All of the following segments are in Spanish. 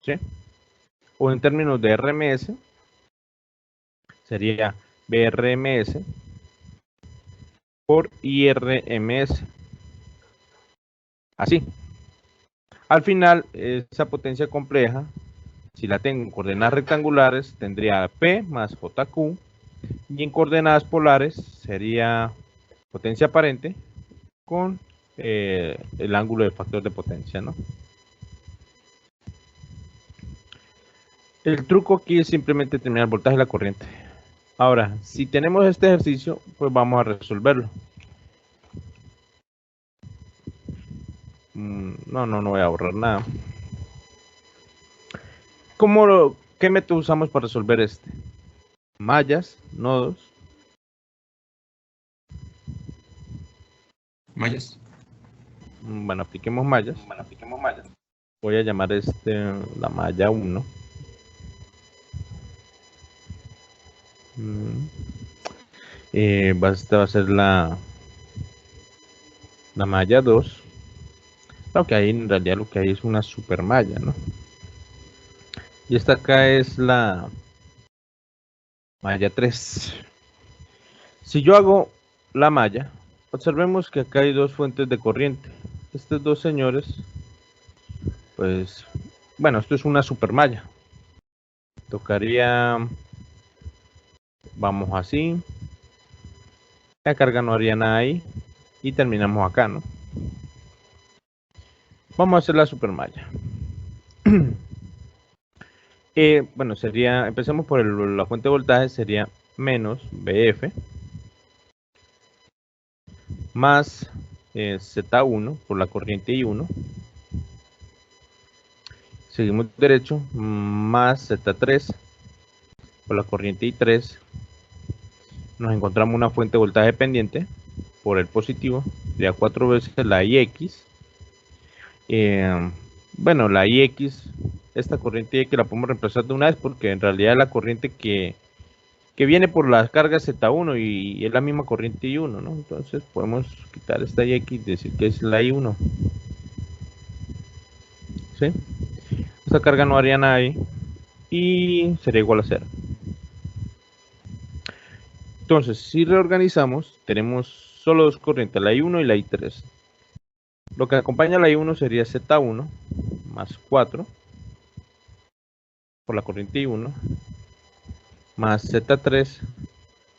¿sí? O en términos de RMS, sería BRMS por IRMS. Así. Al final, esa potencia compleja, si la tengo en coordenadas rectangulares, tendría P más JQ, y en coordenadas polares sería potencia aparente con el ángulo del factor de potencia, ¿no? El truco aquí es simplemente determinar el voltaje y la corriente. Ahora, si tenemos este ejercicio, pues vamos a resolverlo. No voy a borrar nada. ¿Qué método usamos para resolver este? Mallas, nodos. Mallas. Bueno, apliquemos mallas. Voy a llamar la malla 1. Esta va a ser la malla 2. Lo que hay en realidad lo que hay es una super malla, ¿no? Y esta acá es la malla 3. Si yo hago la malla, observemos que acá hay dos fuentes de corriente. Estos dos señores, pues, bueno, esto es una super malla. Tocaría, vamos así. La carga no haría nada ahí. Y terminamos acá, ¿no? Vamos a hacer la super malla. Bueno, empecemos por la fuente de voltaje, sería menos BF más Z1 por la corriente I1. Seguimos derecho, más Z3 por la corriente I3. Nos encontramos una fuente de voltaje dependiente por el positivo, sería 4 veces la IX. Bueno, la IX, esta corriente IX la podemos reemplazar de una vez porque en realidad es la corriente que viene por las cargas Z1 y es la misma corriente I1, ¿no? Entonces podemos quitar esta IX y decir que es la I1. ¿Sí? Esta carga no haría nada ahí y sería igual a 0. Entonces, si reorganizamos, tenemos solo dos corrientes, la I1 y la I3. Lo que acompaña a la I1 sería Z1 más 4 por la corriente I1 más Z3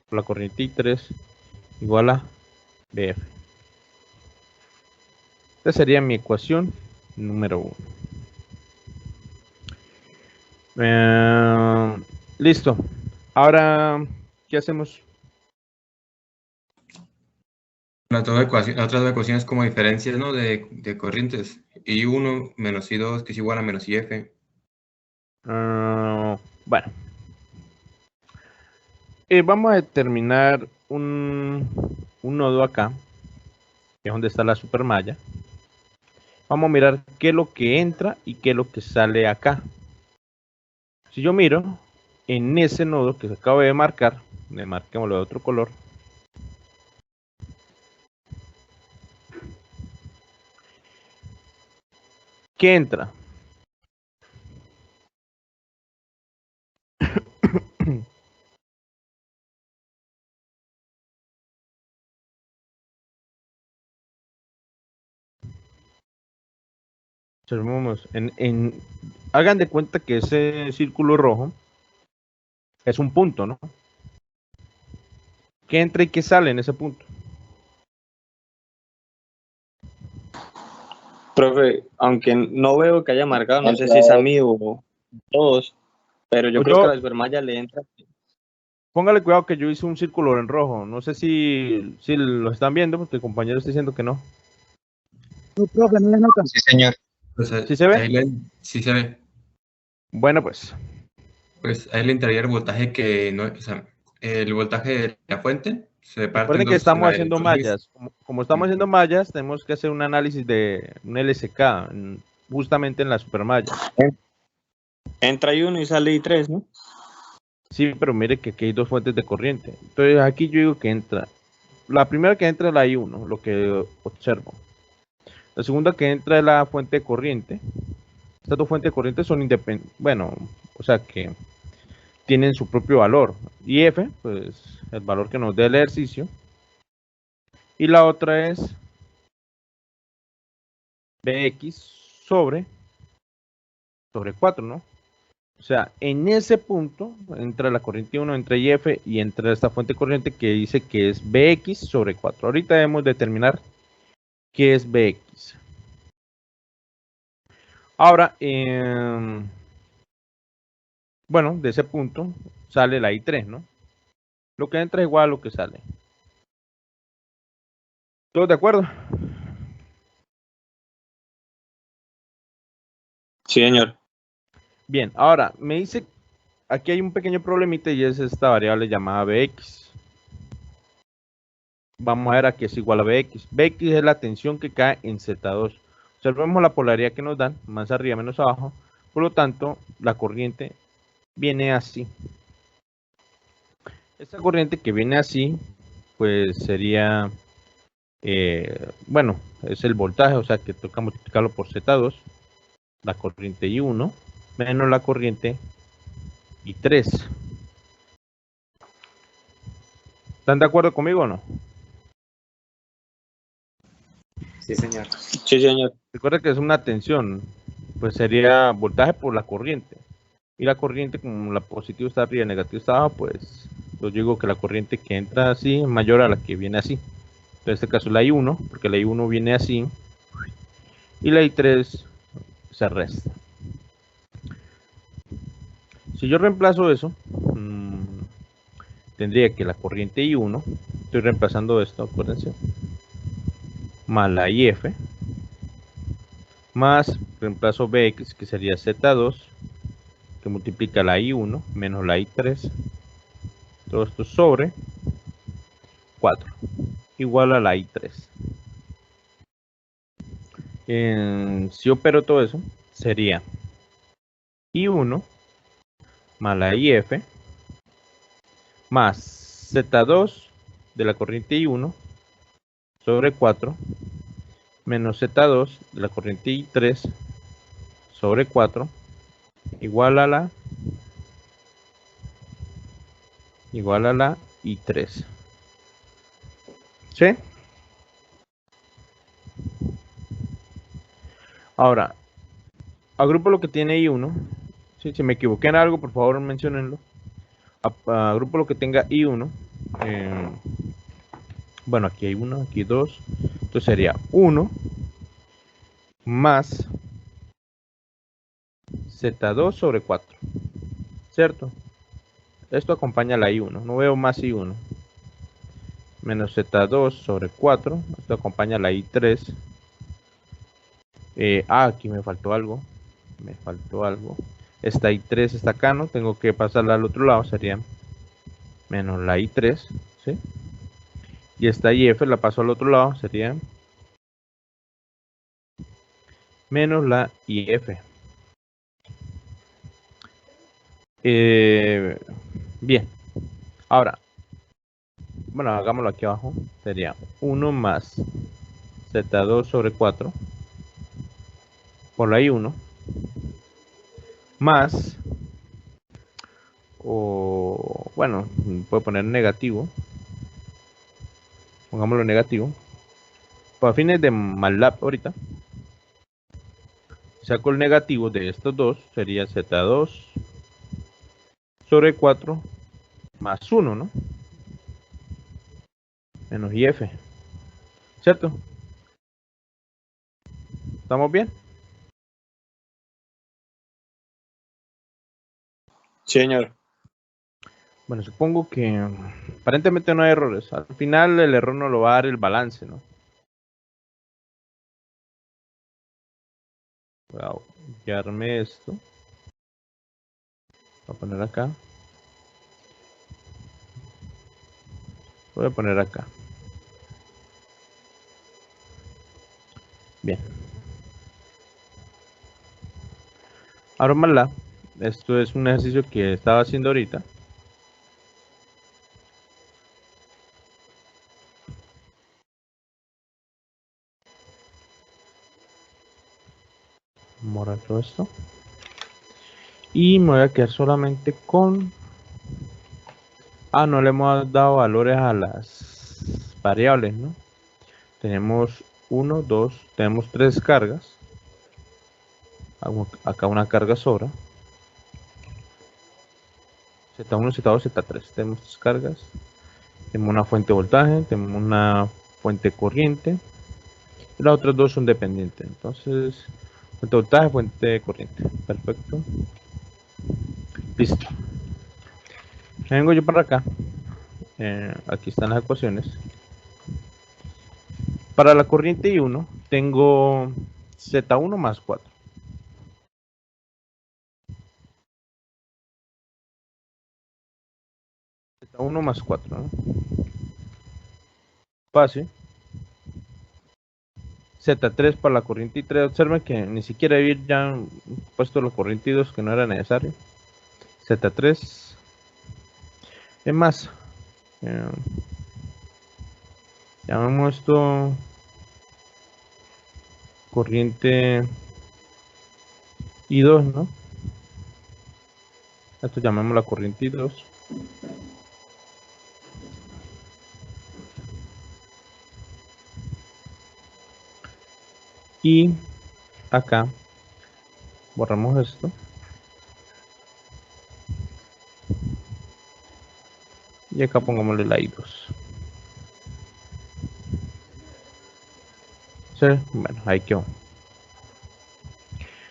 por la corriente I3 igual a BF. Esta sería mi ecuación número 1. Listo. Ahora, ¿qué hacemos? Las otras dos ecuaciones como diferencias, ¿no? de corrientes. I1 menos I2 que es igual a menos IF. Bueno. Vamos a determinar un nodo acá, que es donde está la supermalla. Vamos a mirar qué es lo que entra y qué es lo que sale acá. Si yo miro en ese nodo que se acaba de marcar, marquémoslo de otro color. ¿Qué entra? Observemos, hagan de cuenta que ese círculo rojo es un punto, ¿no? ¿Qué entra y qué sale en ese punto? Profe, aunque no veo que haya marcado, no sé si es a mí o todos, pero yo creo que a la supermalla le entra. Póngale cuidado que yo hice un círculo en rojo. No sé si lo están viendo, porque el compañero está diciendo que no. No, profe, no le nota. Sí, señor. Pues ¿Sí se ve? Sí se ve. Bueno, pues. Pues ahí le entraría el voltaje que no, o sea, el voltaje de la fuente se parte en Recuerden que dos. estamos haciendo mallas. Como estamos haciendo mallas, tenemos que hacer un análisis de un LSK, justamente en la supermalla. Entra I1 y sale I3, ¿no? Sí, pero mire que aquí hay dos fuentes de corriente. Entonces aquí yo digo que entra. La primera que entra es la I1, lo que observo. La segunda que entra es la fuente de corriente, Estas dos fuentes de corriente son independientes, bueno, o sea que tienen su propio valor. Y F, pues el valor que nos dé el ejercicio. Y la otra es Bx sobre 4, ¿no? O sea, en ese punto entra la corriente 1, entra IF y entra esta fuente de corriente que dice que es Bx sobre 4. Ahorita debemos determinar qué es Bx. Ahora, bueno, de ese punto sale la I3, ¿no? Lo que entra es igual a lo que sale. ¿Todos de acuerdo? Sí, señor. Bien, ahora me dice, aquí hay un pequeño problemita y es esta variable llamada Bx. Vamos a ver a qué es igual a Bx. Bx es la tensión que cae en Z2. Observemos la polaridad que nos dan, más arriba menos abajo. Por lo tanto, la corriente viene así. Esta corriente que viene así, pues sería, bueno, es el voltaje, o sea que toca multiplicarlo por Z2, la corriente I1, menos la corriente I3. ¿Están de acuerdo conmigo o no? Sí, señor. Sí, señor. Recuerda que es una tensión, pues sería voltaje por la corriente. Y la corriente, como la positiva está arriba y la negativa está abajo, pues yo digo que la corriente que entra así es mayor a la que viene así. En este caso la I1, porque la I1 viene así, y la I3 se resta. Si yo reemplazo eso, tendría que la corriente I1, estoy reemplazando esto, acuérdense, más la IF, más reemplazo Bx, que sería Z2, que multiplica la I1 menos la I3, todo esto sobre 4, igual a la I3. Si opero todo eso, sería I1 más la IF más Z2 de la corriente I1 sobre 4 menos Z2 de la corriente I3 sobre 4 igual a la I3. ¿Sí? Ahora, agrupo lo que tiene I1. Si me equivoqué en algo, por favor menciónenlo. Agrupo lo que tenga I1. Bueno, aquí hay 1, aquí 2. Entonces sería 1 más Z2 sobre 4. ¿Cierto? Esto acompaña a la I1. No veo más I1. Menos Z2 sobre 4. Esto acompaña a la I3. Aquí me faltó algo. Esta I3 está acá, ¿no? Tengo que pasarla al otro lado. Sería menos la I3. ¿Sí? Y esta IF la paso al otro lado. Sería menos la IF. Bien. Ahora, bueno, hagámoslo aquí abajo. Sería 1 más Z2 sobre 4 por la I1 más, o bueno, puedo poner negativo. Pongámoslo negativo. Para fines de MATLAB ahorita, saco el negativo de estos dos, sería Z2 sobre 4 más 1, ¿no? Menos IF. ¿Cierto? ¿Estamos bien? Sí, señor. Bueno, supongo que aparentemente no hay errores. Al final el error no lo va a dar el balance, ¿no? Voy a guiarme esto. Voy a poner acá. Voy a poner acá. Bien. Ahora MATLAB. Esto es un ejercicio que estaba haciendo ahorita. Moral. Cierro esto. Y me voy a quedar solamente con... no le hemos dado valores a las variables, ¿no? Tenemos 1, 2, tenemos 3 cargas. Hago acá una carga sobra. Z1, Z2, Z3. Tenemos 3 cargas. Tenemos una fuente de voltaje, tenemos una fuente corriente. Y las otras dos son dependientes. Entonces, fuente de voltaje, fuente de corriente. Perfecto. Listo. Vengo yo para acá. Aquí están las ecuaciones. Para la corriente I1 tengo Z1 más 4. Z1 más 4, ¿no? Fácil. Z3 para la corriente I3. Observen que ni siquiera he ya puesto la corriente I2 que no era necesario. Z3. Es más. Llamamos esto corriente I2, ¿no? Esto llamamos la corriente I2. Y acá borramos esto. Y acá pongámosle la I2. ¿Sí? Bueno, ahí quedó.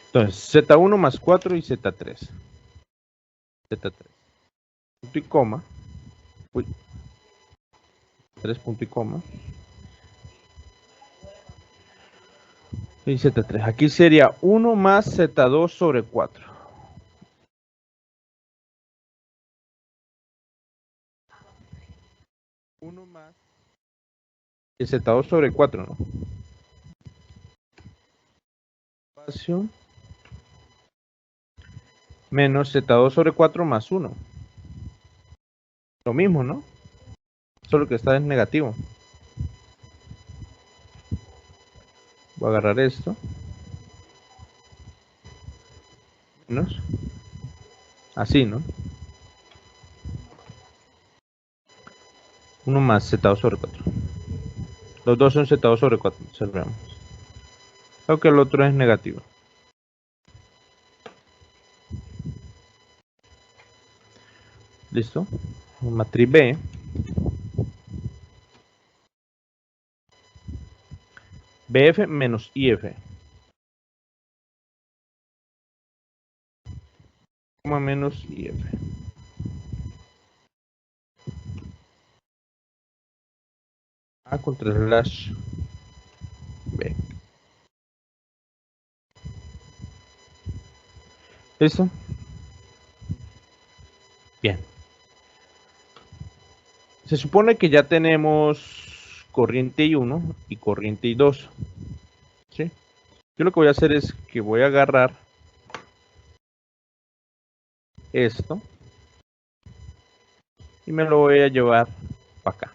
Entonces, Z1 más 4 y Z3. Z3. Punto y coma. Uy. 3 punto y coma. Y Z3. Aquí sería 1 más Z2 sobre 4. Más el Z2 sobre 4, ¿no? Espacio menos Z2 sobre 4 más 1. Lo mismo, ¿no? Solo que está en negativo. Voy a agarrar esto. Menos. Así, ¿no? 1 más Z2 sobre 4. Los dos son Z2 sobre 4. Observemos. Creo que el otro es negativo. Listo. Matriz B. BF menos IF. Menos IF. A contra slash B. ¿Listo? Bien. Se supone que ya tenemos corriente I1 y corriente I2. ¿Sí? Yo lo que voy a hacer es que voy a agarrar esto y me lo voy a llevar para acá.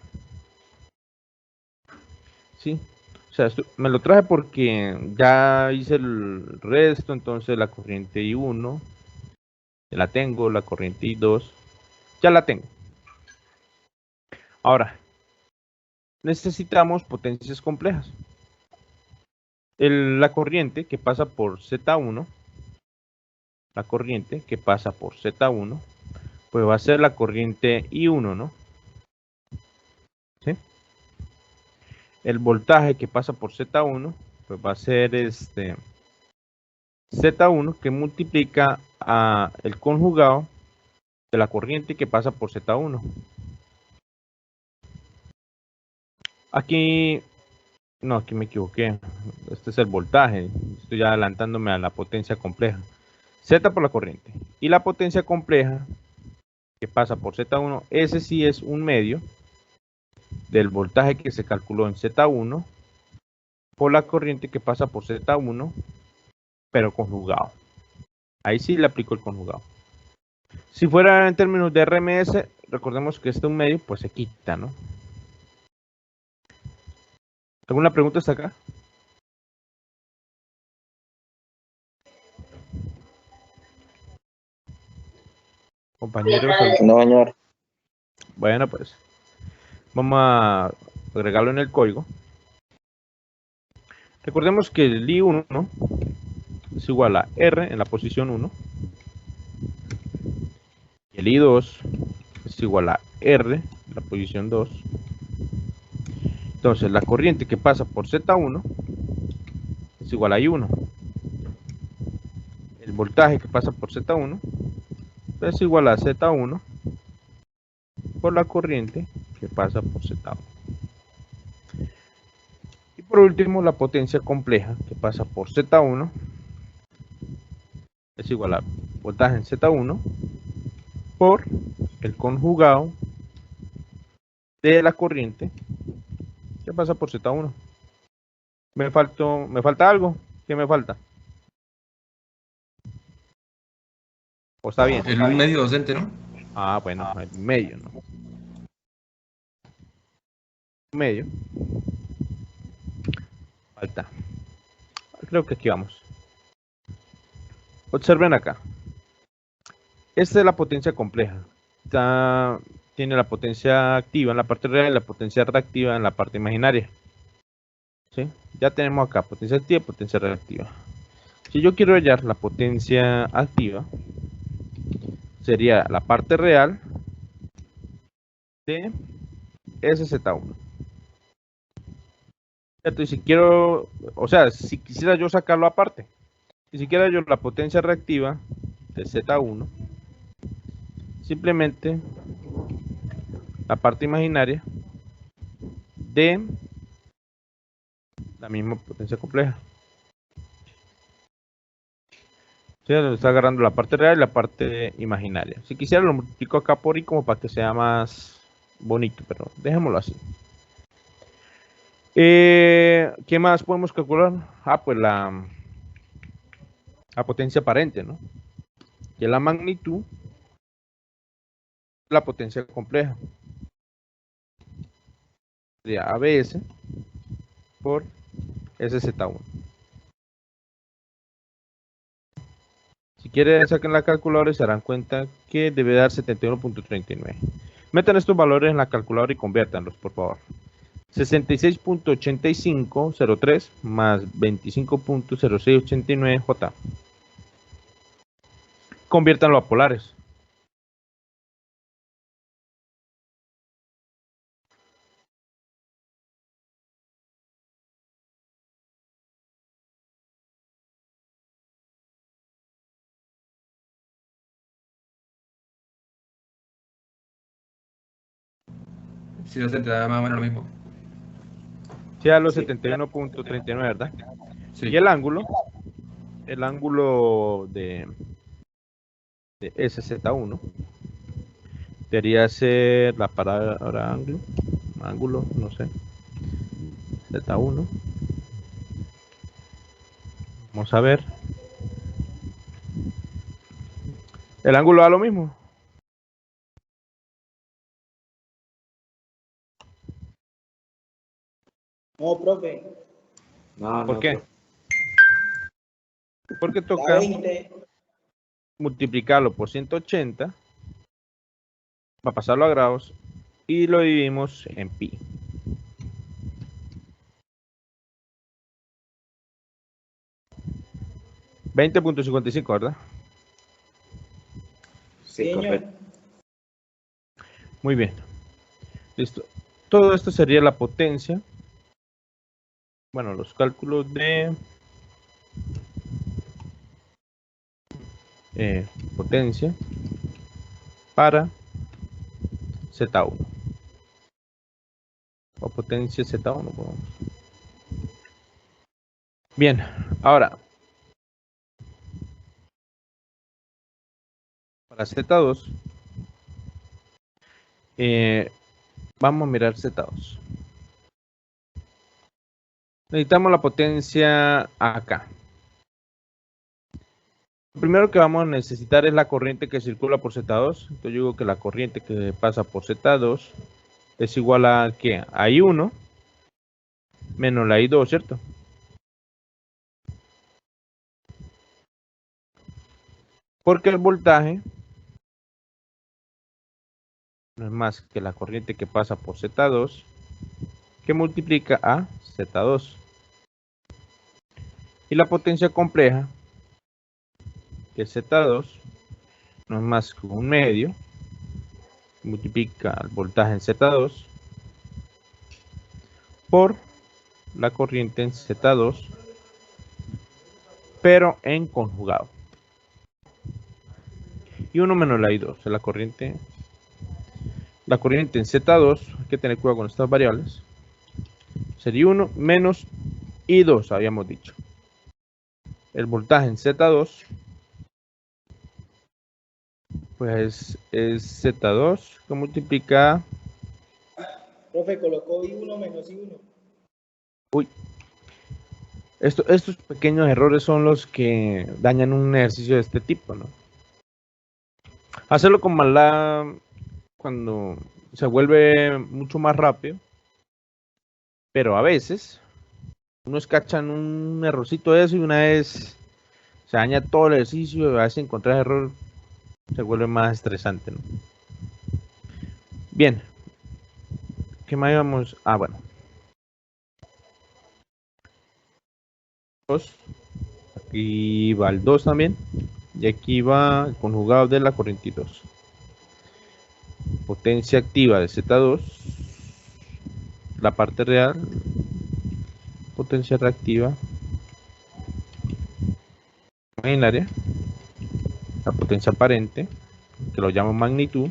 ¿Sí? O sea, esto me lo traje porque ya hice el resto, entonces la corriente I1 ya la tengo, la corriente I2 ya la tengo. Ahora, necesitamos potencias complejas. La corriente que pasa por Z1, la corriente que pasa por Z1, pues va a ser la corriente I1, ¿no? ¿Sí? El voltaje que pasa por Z1, pues va a ser Z1 que multiplica a el conjugado de la corriente que pasa por Z1. Aquí, no, aquí me equivoqué. Este es el voltaje. Estoy ya adelantándome a la potencia compleja. Z por la corriente. Y la potencia compleja que pasa por Z1, ese sí es un medio del voltaje que se calculó en Z1 por la corriente que pasa por Z1, pero conjugado. Ahí sí le aplico el conjugado. Si fuera en términos de RMS, recordemos que este un medio, pues se quita, ¿no? ¿Alguna pregunta hasta acá? Compañeros, No, señor. bueno, pues vamos a agregarlo en el código. Recordemos que el I1 es igual a R en la posición 1. Y el I2 es igual a R en la posición 2. Entonces, la corriente que pasa por Z1 es igual a I1. El voltaje que pasa por Z1 es igual a Z1 por la corriente que pasa por Z1. Y por último, la potencia compleja que pasa por Z1 es igual a voltaje en Z1 por el conjugado de la corriente que pasa por Z1. ¿Me falta algo? ¿Qué me falta? ¿O está bien? El medio docente, ¿no? Ah, bueno, el medio, ¿no? Medio. Falta. Creo que aquí vamos. Observen acá. Esta es la potencia compleja. Tiene la potencia activa en la parte real y la potencia reactiva en la parte imaginaria. ¿Sí? Ya tenemos acá potencia activa y potencia reactiva. Si yo quiero hallar la potencia activa, sería la parte real de SZ1. Entonces, si quiero, o sea, si quisiera yo sacarlo aparte, si siquiera yo la potencia reactiva de Z1, simplemente la parte imaginaria de la misma potencia compleja. ¿Sí? Está agarrando la parte real y la parte imaginaria. Si quisiera lo multiplico acá por I como para que sea más bonito, pero dejémoslo así. ¿Qué más podemos calcular? Ah, pues la potencia aparente, ¿no? Que es la magnitud de la potencia compleja. Sería ABS por SZ1. Si quieren saquen la calculadora y se darán cuenta que debe dar 71.39. Metan estos valores en la calculadora y conviértanlos, por favor. 66.8503 más 25.0689 J. Conviértanlo a polares. Sí, docente, da más o menos lo mismo. Sí, a los 71.39, ¿verdad? Sí. Y el ángulo de SZ1 debería ser la palabra ángulo, no sé, Z1. Vamos a ver. El ángulo da lo mismo. No, profe. ¿Por qué? Profe. Porque Da toca 20. multiplicarlo por 180 para pasarlo a grados y lo dividimos en pi. $20.55, ¿verdad? Sí, señor. Muy bien. Listo. Todo esto sería la potencia. Bueno, los cálculos de potencia para Z1. O potencia Z1. Pongamos. Bien, ahora. Para Z2. Vamos a mirar Z2. Necesitamos la potencia acá. Lo primero que vamos a necesitar es la corriente que circula por Z2. Entonces yo digo que la corriente que pasa por Z2 es igual a ¿qué? A I1 menos la I2, ¿cierto? Porque el voltaje no es más que la corriente que pasa por Z2 que multiplica a Z2. Y la potencia compleja, que es Z2, no es más que un medio, multiplica el voltaje en Z2 por la corriente en Z2, pero en conjugado. Y 1 menos la I2, la corriente en Z2, hay que tener cuidado con estas variables, sería 1 menos I2, habíamos dicho. El voltaje en Z2, pues es Z2 que multiplica... Profe, colocó I1 menos I1. Uy. Estos pequeños errores son los que dañan un ejercicio de este tipo, ¿no? Hacerlo con maldad cuando se vuelve mucho más rápido, pero a veces unos cachan un errorcito de eso y una vez se daña todo el ejercicio y a veces encontrar error se vuelve más estresante, ¿no? Bien, ¿qué más íbamos? Ah, bueno. Aquí va el 2 también. Y aquí va el conjugado de la corriente 2. Potencia activa de Z2. La parte real. Potencia reactiva imaginaria. La potencia aparente, que lo llamo magnitud.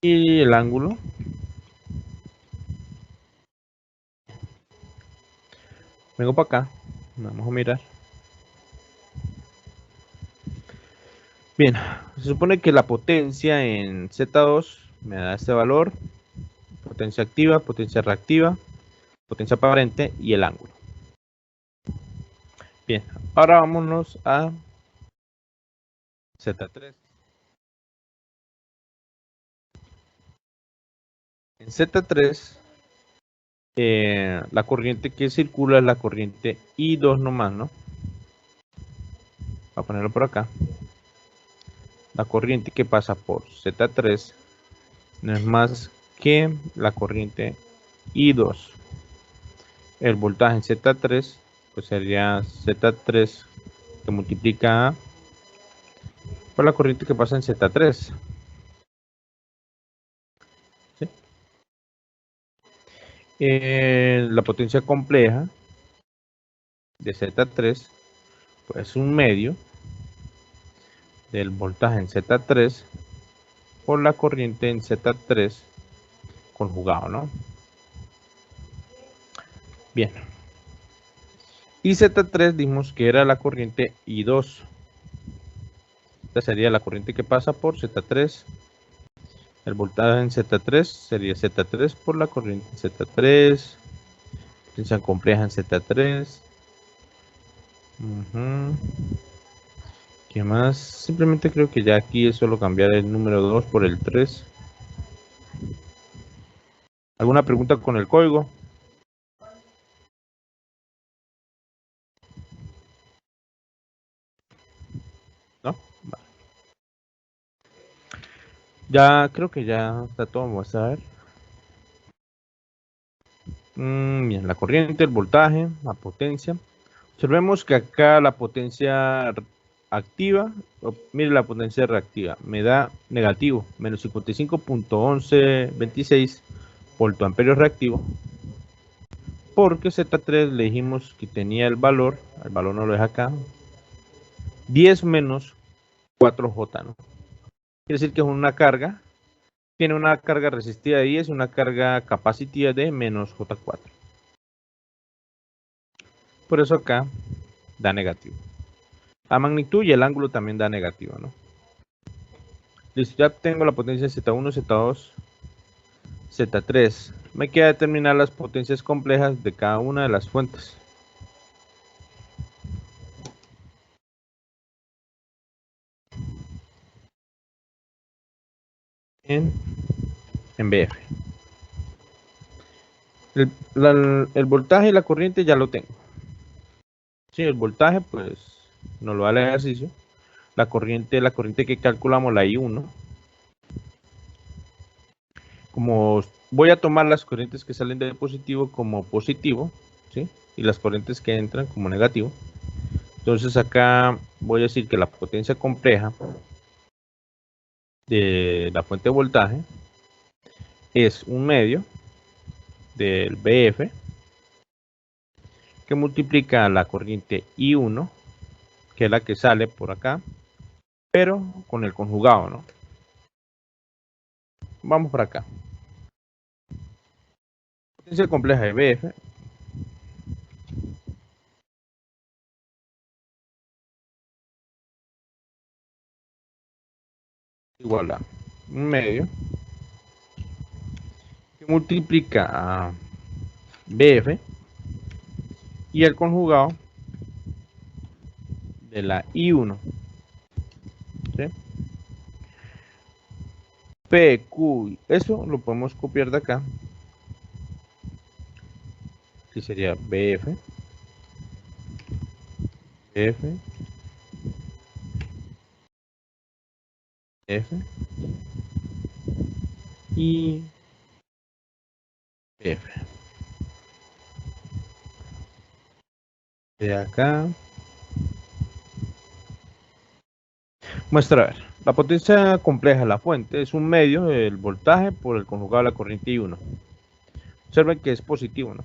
Y el ángulo. Vengo para acá. Vamos a mirar. Bien, se supone que la potencia en Z2 me da este valor. Potencia activa, potencia reactiva, potencia aparente y el ángulo. Bien, ahora vámonos a Z3. En Z3, la corriente que circula es la corriente I2 nomás, ¿no? Voy a ponerlo por acá. La corriente que pasa por Z3 no es más que la corriente I2. El voltaje en Z3 pues sería Z3 que multiplica por la corriente que pasa en Z3. ¿Sí? La potencia compleja de Z3 pues es un medio del voltaje en Z3 por la corriente en Z3 conjugado, ¿no? Bien. Y Z3 dijimos que era la corriente I2. Esta sería la corriente que pasa por Z3. El voltaje en Z3 sería Z3 por la corriente en Z3. Potencia compleja en Z3. ¿Qué más? Simplemente creo que ya aquí es solo cambiar el número 2 por el 3. ¿Alguna pregunta con el código? ¿No? Vale. Ya creo que ya está todo. Vamos a ver. Bien, la corriente, el voltaje, la potencia. Observemos que acá la potencia activa, mire la potencia reactiva, me da negativo, menos 55.1126 voltamperios reactivo, porque Z3 le dijimos que tenía el valor no lo deja acá, 10 menos 4J, ¿no? Quiere decir que es una carga, tiene una carga resistiva de 10 y una carga capacitiva de menos J4. Por eso acá da negativo. La magnitud y el ángulo también da negativo, ¿no? Listo, ya tengo la potencia Z1, Z2, Z3. Me queda determinar las potencias complejas de cada una de las fuentes. En BF. El voltaje y la corriente ya lo tengo. Sí, el voltaje pues no lo da el ejercicio. La corriente que calculamos, la I1, como voy a tomar las corrientes que salen del positivo como positivo, ¿sí? Y las corrientes que entran como negativo. Entonces acá voy a decir que la potencia compleja de la fuente de voltaje es 1/2 del BF que multiplica la corriente I1, que es la que sale por acá, pero con el conjugado, ¿no? Vamos por acá. Potencia compleja de BF igual a 1/2 que multiplica a BF y el conjugado de la I1, ¿sí? P, Q, eso lo podemos copiar de acá, que sería BF, F, F y F. De acá. Muestra, a ver, la potencia compleja de la fuente es 1/2 del voltaje por el conjugado de la corriente I1. Observen que es positivo, ¿no?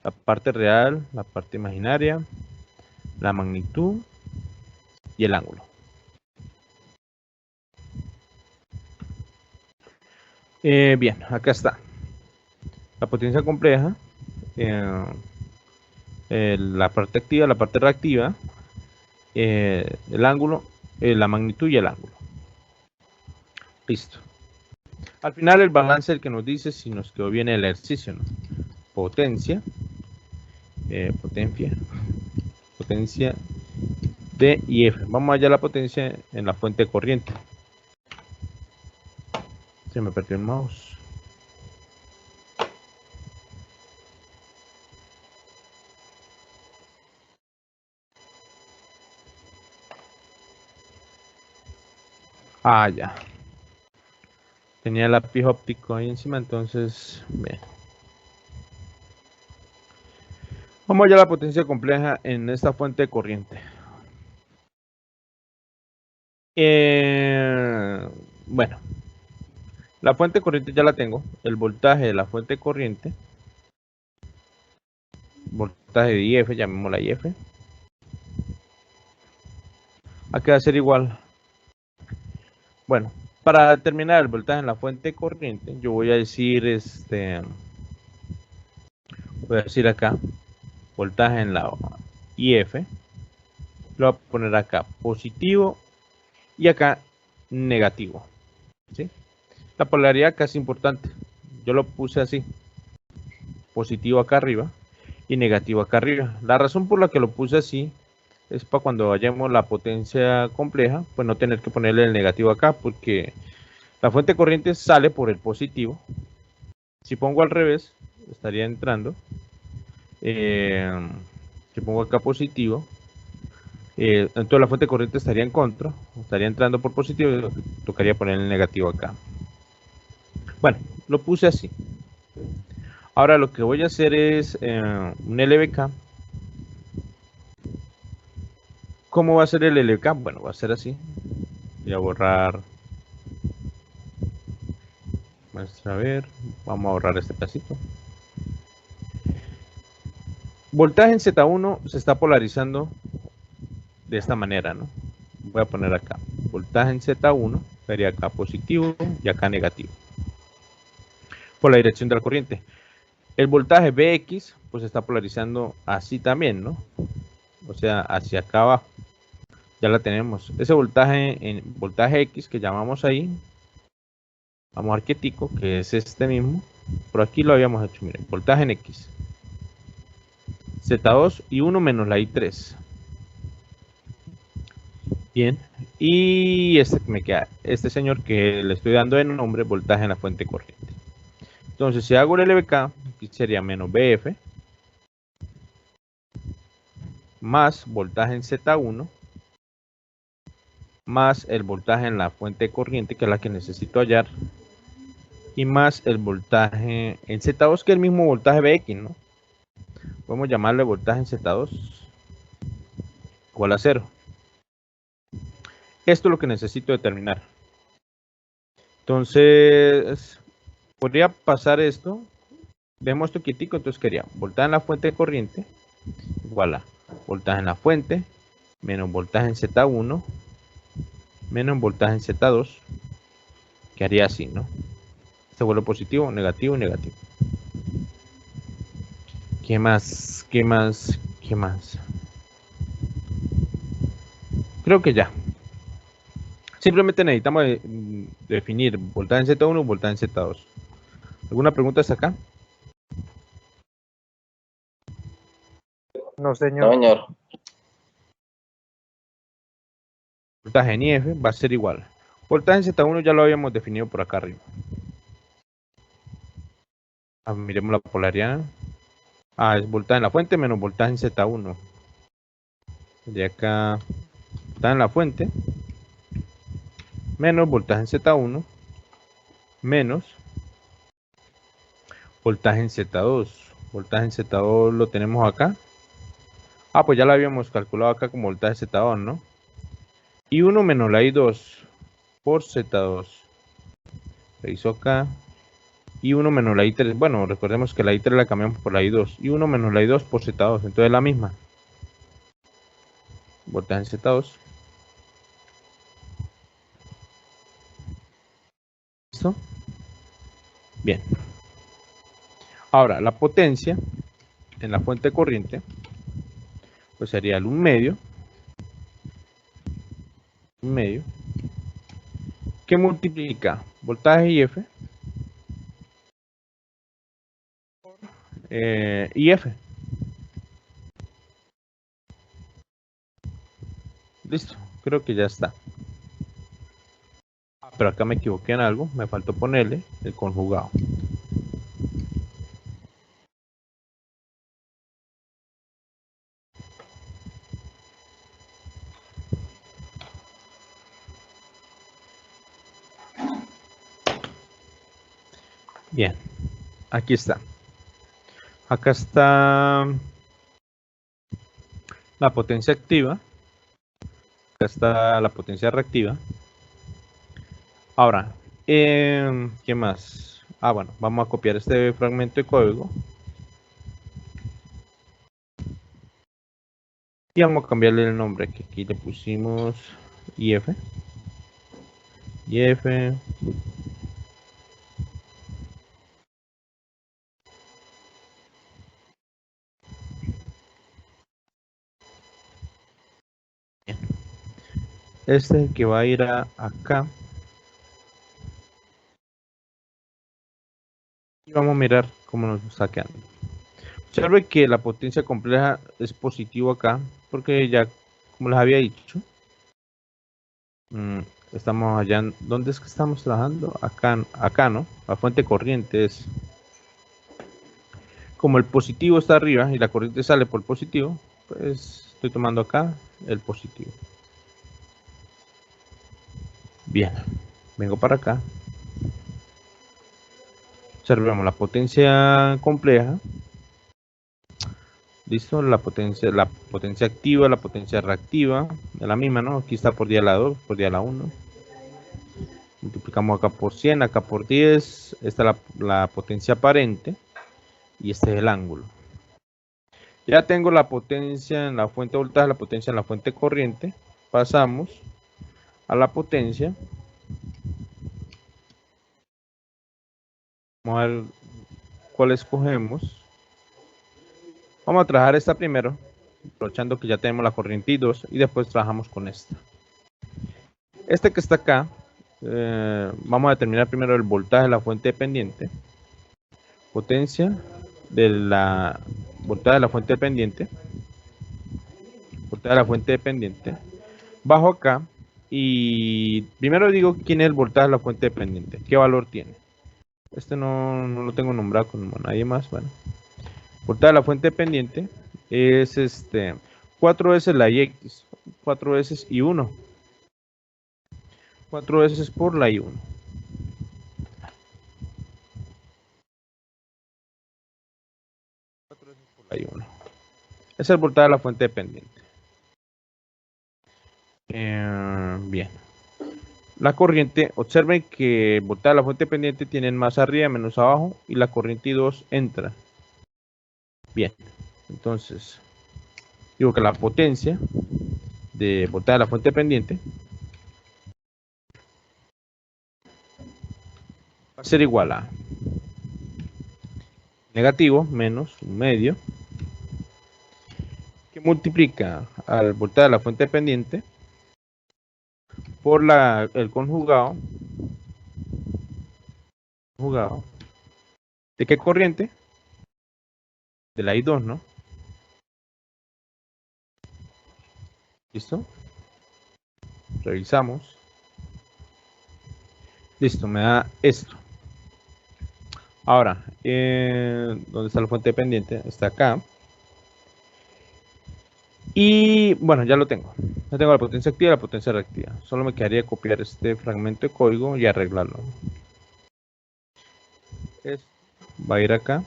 La parte real, la parte imaginaria, la magnitud y el ángulo. Bien, acá está. La potencia compleja, la parte activa, la parte reactiva, el ángulo, la magnitud y el ángulo. Listo. Al final el balance es el que nos dice si nos quedó bien el ejercicio, ¿no? Potencia, potencia D y F. Vamos allá a la potencia en la fuente de corriente. Se me perdió el mouse. Ah, ya. Tenía el lápiz óptico ahí encima, entonces, bien. Vamos allá a la potencia compleja en esta fuente de corriente. Bueno, la fuente de corriente ya la tengo. El voltaje de la fuente de corriente, voltaje de IF, llamémosla IF. Aquí va a ser igual. Bueno, para determinar el voltaje en la fuente de corriente, yo voy a decir voy a decir acá voltaje en la IF. Lo voy a poner acá positivo y acá negativo, ¿sí? La polaridad acá es importante. Yo lo puse así, positivo acá arriba y negativo acá arriba. La razón por la que lo puse así es para cuando vayamos la potencia compleja, pues no tener que ponerle el negativo acá, porque la fuente de corriente sale por el positivo. Si pongo al revés, estaría entrando. Si pongo acá positivo, entonces la fuente de corriente estaría en contra, estaría entrando por positivo, tocaría poner el negativo acá. Bueno, lo puse así. Ahora lo que voy a hacer es un LBK. ¿Cómo va a ser el LBK? Bueno, va a ser así. Voy a borrar. Vamos a ver. Vamos a borrar este pedacito. Voltaje en Z1 se está polarizando de esta manera, ¿no? Voy a poner acá. Voltaje en Z1 sería acá positivo y acá negativo. Por la dirección de la corriente. El voltaje BX pues se está polarizando así también, ¿no? O sea, hacia acá abajo. Ya la tenemos. Ese voltaje en voltaje X que llamamos ahí, vamos a ver quietico, que es este mismo. Por aquí lo habíamos hecho, miren, voltaje en X. Z2 y 1 menos la I3. Bien. Y este que me queda, este señor que le estoy dando de nombre, voltaje en la fuente corriente. Entonces, si hago el LBK, aquí sería menos BF más voltaje en Z1 más el voltaje en la fuente de corriente, que es la que necesito hallar, y más el voltaje en Z2, que es el mismo voltaje Vx, ¿no? Podemos llamarle voltaje en Z2 igual a 0. Esto es lo que necesito determinar. Entonces, podría pasar esto. Vemos esto quietico, entonces quería voltaje en la fuente de corriente igual a voltaje en la fuente menos voltaje en Z1 menos voltaje en Z2, que haría así, ¿no? Se vuelve positivo, negativo y negativo. ¿Qué más? ¿Qué más? ¿Qué más? Creo que ya. Simplemente necesitamos definir voltaje en Z1 y voltaje en Z2. ¿Alguna pregunta hasta acá? No, señor. Señor. Voltaje en IF va a ser igual. Voltaje en Z1 ya lo habíamos definido por acá arriba. Miremos la polaridad. Es voltaje en la fuente menos voltaje en Z1. De acá, voltaje en la fuente menos voltaje en Z1 menos voltaje en Z2. Voltaje en Z2 lo tenemos acá. Pues ya lo habíamos calculado acá como voltaje Z2, ¿no? Y 1 menos la I2 por Z2. Se hizo acá. Y 1 menos la I3. Bueno, recordemos que la I3 la cambiamos por la I2. Y 1 menos la I2 por Z2. Entonces es la misma. Voltaje en Z2. ¿Listo? Bien. Ahora, la potencia en la fuente de corriente, pues sería el 1 medio, que multiplica voltaje IF por IF. Listo, creo que ya está. Pero acá me equivoqué en algo, me faltó ponerle el conjugado. Bien, aquí está. Acá está la potencia activa. Acá está la potencia reactiva. Ahora, ¿qué más? Bueno, vamos a copiar este fragmento de código. Y vamos a cambiarle el nombre, que aquí le pusimos IF. IF. Bien. Este es el que va a ir acá. Y vamos a mirar cómo nos está quedando. Observe que la potencia compleja es positivo acá, porque ya, como les había dicho, estamos allá. ¿Dónde es que estamos trabajando? Acá, ¿no? La fuente corriente es. Como el positivo está arriba y la corriente sale por el positivo, pues estoy tomando acá el positivo. Bien, vengo para acá. Observemos la potencia compleja. Listo, la potencia activa, la potencia reactiva, es la misma, ¿no? Aquí está por día la 2, por día la 1. Multiplicamos acá por 100, acá por 10. Esta es la potencia aparente. Y este es el ángulo. Ya tengo la potencia en la fuente de voltaje, la potencia en la fuente de corriente. Pasamos a la potencia. Vamos a ver cuál escogemos. Vamos a trabajar esta primero, aprovechando que ya tenemos la corriente I2, y después trabajamos con esta. Este que está acá, vamos a determinar primero el voltaje de la fuente dependiente. Potencia de la voltaje de la fuente dependiente. Voltaje de la fuente dependiente. Bajo acá y primero digo quién es el voltaje de la fuente dependiente, qué valor tiene. Este no lo tengo nombrado con nadie más. Bueno, voltaje de la fuente dependiente es 4 veces la IX, 4 veces I1, 4 veces por la I1. 1. Es el voltaje de la fuente dependiente. Bien. La corriente, observen que el voltaje de la fuente dependiente tienen más arriba, menos abajo, y la corriente I2 entra. Bien. Entonces, digo que la potencia de voltaje de la fuente dependiente va a ser igual a negativo menos un medio que multiplica al voltaje de la fuente dependiente por el conjugado ¿de qué corriente? De la I2, ¿no? ¿Listo? Revisamos. Listo, me da esto. Ahora, ¿dónde está la fuente dependiente? Está acá. Y bueno, ya lo tengo. Ya tengo la potencia activa y la potencia reactiva. Solo me quedaría copiar este fragmento de código y arreglarlo. Va a ir acá.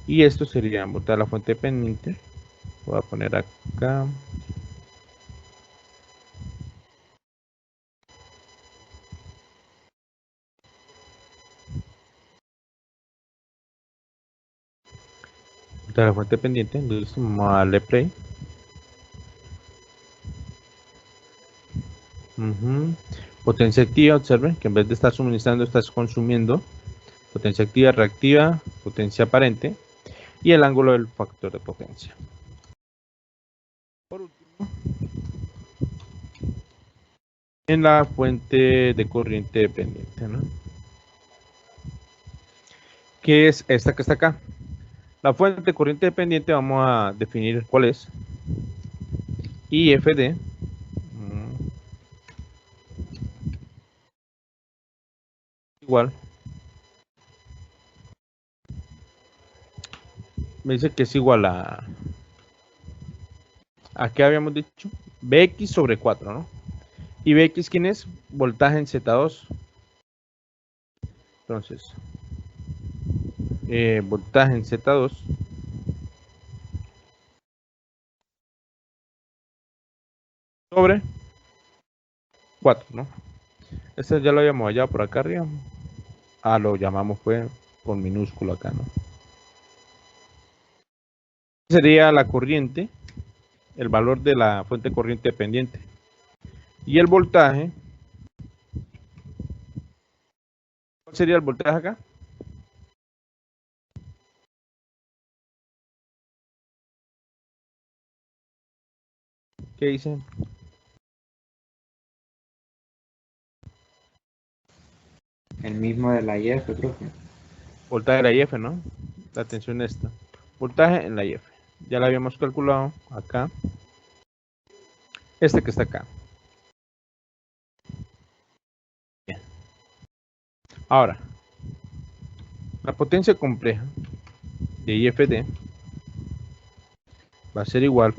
Y esto sería botar la fuente dependiente. Voy a poner acá. Botar la fuente dependiente. Listo, vamos a darle play. Potencia activa, observen que en vez de estar suministrando, estás consumiendo. Potencia activa, reactiva, potencia aparente y el ángulo del factor de potencia. Por último, en la fuente de corriente dependiente, ¿no? Que es esta que está acá. La fuente de corriente dependiente vamos a definir cuál es. IFD. Igual. Me dice que es igual a qué habíamos dicho, Bx sobre 4, ¿no? ¿Y Bx quién es? Voltaje en Z2. Entonces, voltaje en Z2 sobre 4, ¿no? Este ya lo habíamos hallado por acá arriba. Lo llamamos pues con minúsculo acá, ¿no? Sería la corriente, el valor de la fuente corriente dependiente. Y el voltaje, ¿cuál sería el voltaje acá? ¿Qué dicen? El mismo de la IF, profe. Voltaje de la IF, ¿no? La tensión esta. Voltaje en la IF. Ya la habíamos calculado acá. Este que está acá. Bien. Ahora, la potencia compleja de IFD va a ser igual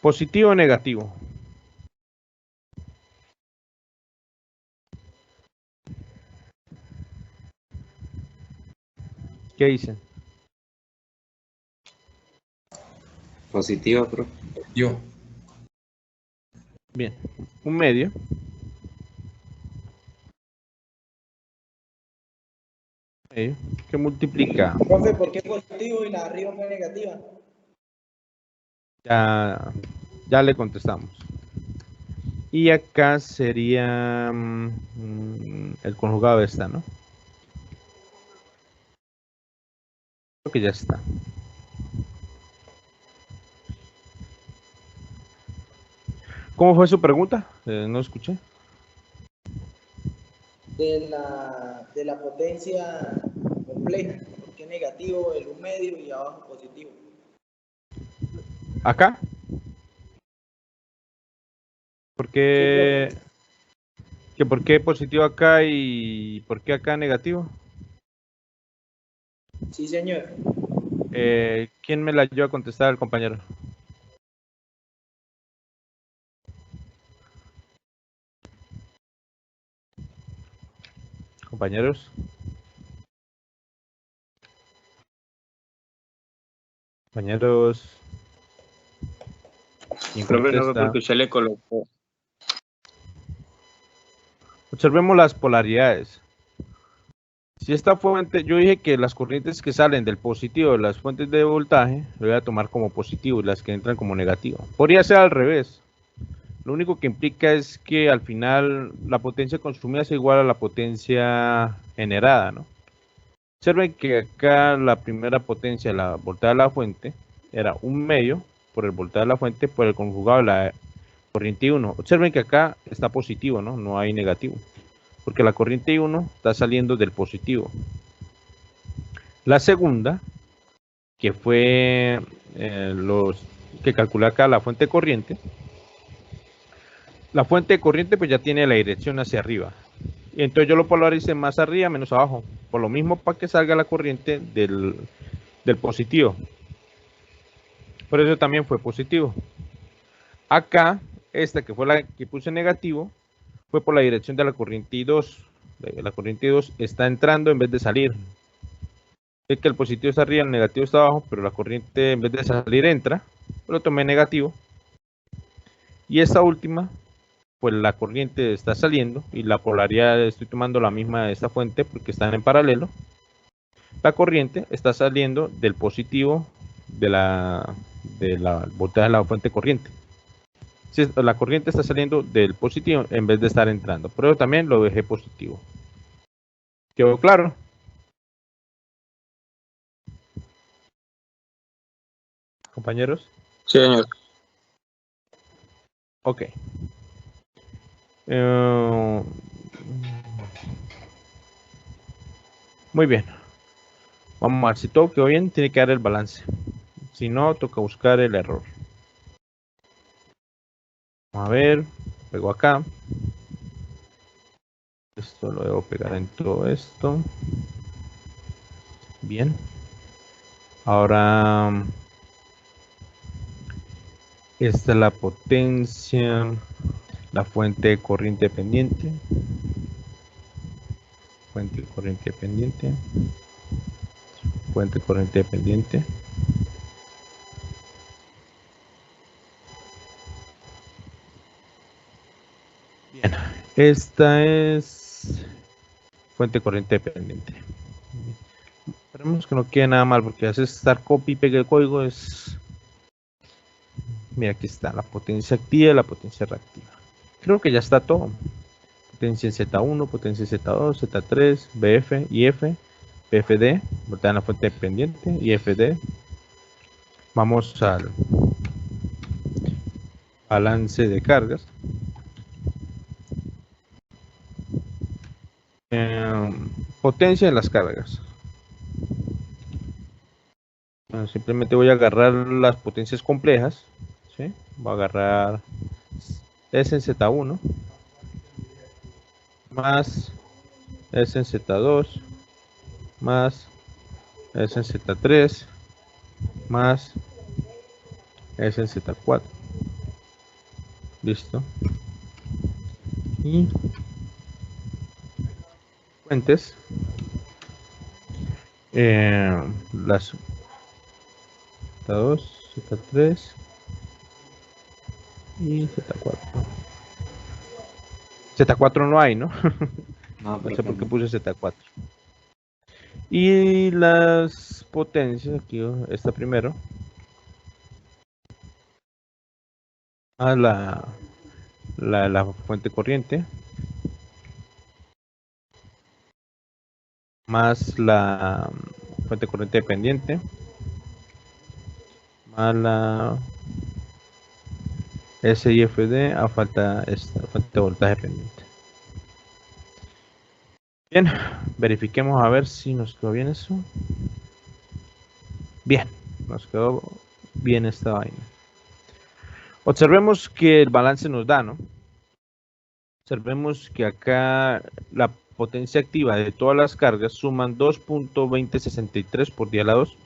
positivo o negativo. ¿Qué dicen? Positivo, profe. Yo. Bien, un medio. Que multiplica. Profe, ¿por qué positivo y la de arriba fue negativa? Ya le contestamos. Y acá sería el conjugado de esta, ¿no? Creo que ya está. ¿Cómo fue su pregunta? No escuché. De la potencia compleja. ¿Por qué negativo, el un medio y abajo positivo? ¿Acá? ¿Por qué? Sí, ¿Que por qué positivo acá y por qué acá negativo? sí, señor. ¿Quién me la ayudó a contestar al compañero? Compañeros. Compañeros. ¿Quién Profe, no fue contesta? porque usted le colocó. Observemos las polaridades. Si esta fuente, yo dije que las corrientes que salen del positivo de las fuentes de voltaje, lo voy a tomar como positivo y las que entran como negativo. Podría ser al revés. Lo único que implica es que al final la potencia consumida es igual a la potencia generada, ¿no? Observen que acá la primera potencia, la voltaje de la fuente, era 1/2 por el voltaje de la fuente por el conjugado de la corriente I1. Observen que acá está positivo, ¿no? No hay negativo, porque la corriente I1 está saliendo del positivo. La segunda, que fue los que calculé acá la fuente corriente, la fuente de corriente pues ya tiene la dirección hacia arriba. Y entonces yo lo polaricé más arriba menos abajo. Por lo mismo para que salga la corriente del positivo. Por eso también fue positivo. Acá, esta que fue la que puse negativo, fue por la dirección de la corriente I2. La corriente I2 está entrando en vez de salir. Es que el positivo está arriba, el negativo está abajo, pero la corriente en vez de salir entra. Lo tomé negativo. Y esta última, pues la corriente está saliendo y la polaridad estoy tomando la misma de esta fuente porque están en paralelo. La corriente está saliendo del positivo de la voltaje de la fuente corriente. Si la corriente está saliendo del positivo en vez de estar entrando. Por eso también lo dejé positivo. ¿Quedó claro? Compañeros. Sí, señor. Ok. Muy bien. Vamos a ver si todo quedó bien, tiene que dar el balance. Si no, toca buscar el error. Vamos a ver, pego acá. Esto lo debo pegar en todo esto. Bien. Ahora, esta es la potencia, la fuente de corriente pendiente. Fuente de corriente pendiente. Fuente de corriente pendiente. Bien, esta es fuente de corriente pendiente. Esperemos que no quede nada mal, porque a veces estar copy y pegue el código es... Mira, aquí está la potencia activa y la potencia reactiva. Creo que ya está todo. Potencia Z1, potencia Z2, Z3, BF, IF, BFD, voltaje en la fuente pendiente, IFD. Vamos al balance de cargas. Potencia en las cargas. Bueno, simplemente voy a agarrar las potencias complejas. ¿Sí? Voy a agarrar S en Z1 más S en Z2 más S en Z3 más S en Z4. Listo. Y fuentes. Las Z2, Z3 y Z4. Z4 no hay, ¿no? No, No sé por qué puse Z4. Y las potencias, aquí esta primero. A la fuente corriente. Más la fuente corriente dependiente. Más la SIFD a falta esta fuente de voltaje pendiente. Bien, verifiquemos a ver si nos quedó bien eso. Bien, nos quedó bien esta vaina. Observemos que el balance nos da, ¿no? Observemos que acá la potencia activa de todas las cargas suman 2.2063 por día a la 2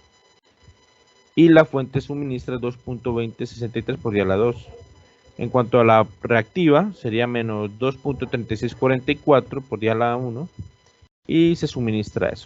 y la fuente suministra 2.2063 por día a la 2. En cuanto a la reactiva, sería menos 2.3644 por día a la 1 y se suministra eso.